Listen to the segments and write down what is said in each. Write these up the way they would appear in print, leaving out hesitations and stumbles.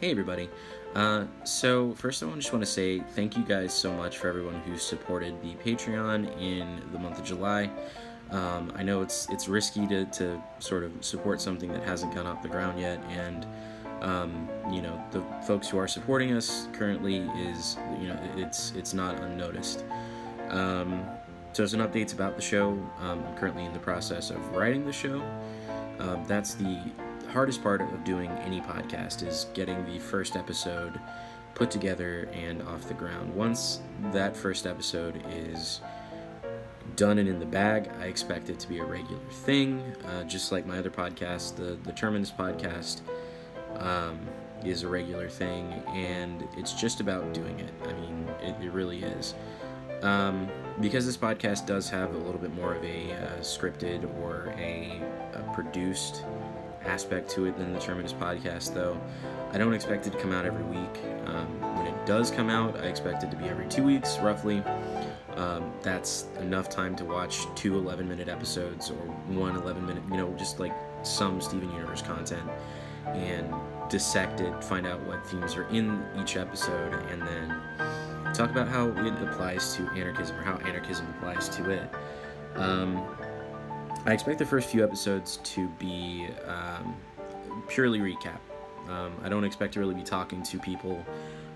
Hey everybody. So first I just want to say thank you guys so much for everyone who supported the Patreon in the month of July. I know it's risky to sort of support something that hasn't gone off the ground yet, and the folks who are supporting us currently is it's not unnoticed. So some updates about the show. I'm currently in the process of writing the show. That's the hardest part of doing any podcast, is getting the first episode put together and off the ground. Once that first episode is done and in the bag, I expect it to be a regular thing, just like my other podcast, the Terminus podcast, is a regular thing, and it's just about doing it. I mean, it really is. Because this podcast does have a little bit more of a scripted or a produced aspect to it than the Terminus podcast, though, I don't expect it to come out every week. When it does come out, I expect it to be every 2 weeks, roughly. That's enough time to watch 2 11-minute episodes or 1 11-minute, just like some Steven Universe content, and dissect it, find out what themes are in each episode, and then talk about how it applies to anarchism, or how anarchism applies to it. I expect the first few episodes to be purely recap. I don't expect to really be talking to people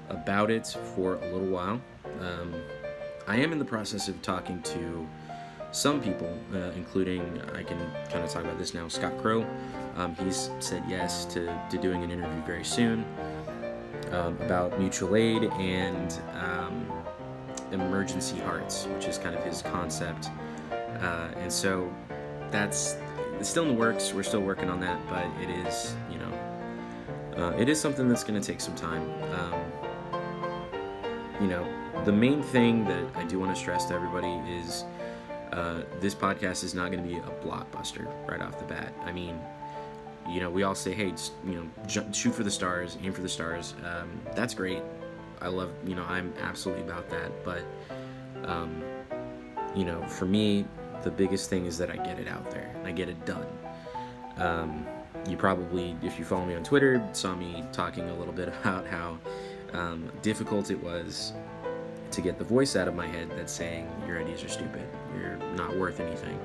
about it for a little while. I am in the process of talking to some people, including, I can kind of talk about this now, Scott Crow. He's said yes to doing an interview very soon about mutual aid and emergency hearts, which is kind of his concept. And so it's still in the works. We're still working on that, but it is, it is something that's going to take some time. The main thing that I do want to stress to everybody is this podcast is not going to be a blockbuster right off the bat. I mean, we all say, hey, just, shoot for the stars, aim for the stars. That's great. I love, I'm absolutely about that. But, for me, the biggest thing is that I get it out there and I get it done. You probably, if you follow me on Twitter, saw me talking a little bit about how difficult it was to get the voice out of my head that's saying your ideas are stupid, you're not worth anything.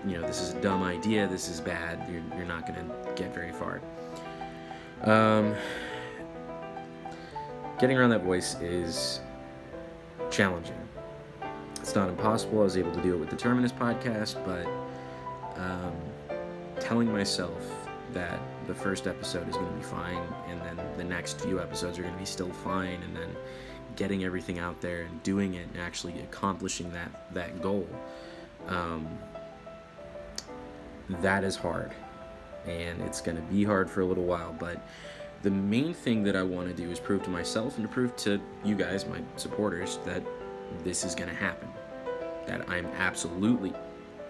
This is a dumb idea, this is bad, you're not going to get very far. Getting around that voice is challenging. It's not impossible. I was able to do it with the Terminus podcast, but telling myself that the first episode is going to be fine, and then the next few episodes are going to be still fine, and then getting everything out there and doing it and actually accomplishing that goal, that is hard, and it's going to be hard for a little while. But the main thing that I want to do is prove to myself and to prove to you guys, my supporters, that this is going to happen, that I'm absolutely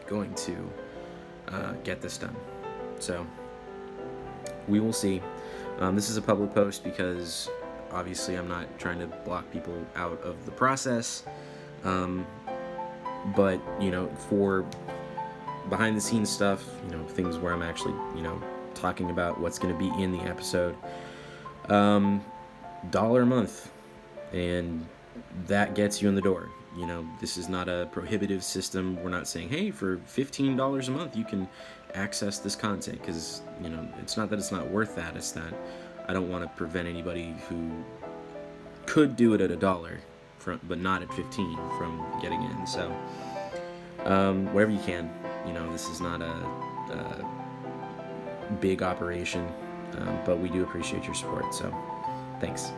going to get this done. So we will see. This is a public post because obviously I'm not trying to block people out of the process, but for behind the scenes stuff, things where I'm actually talking about what's going to be in the episode, $1 a month, and that gets you in the door. This is not a prohibitive system. We're not saying, hey, for $15 a month you can access this content, because it's not that it's not worth that, it's that I don't want to prevent anybody who could do it at $1 but not at 15 from getting in. So wherever you can, this is not a big operation, but we do appreciate your support, so thanks.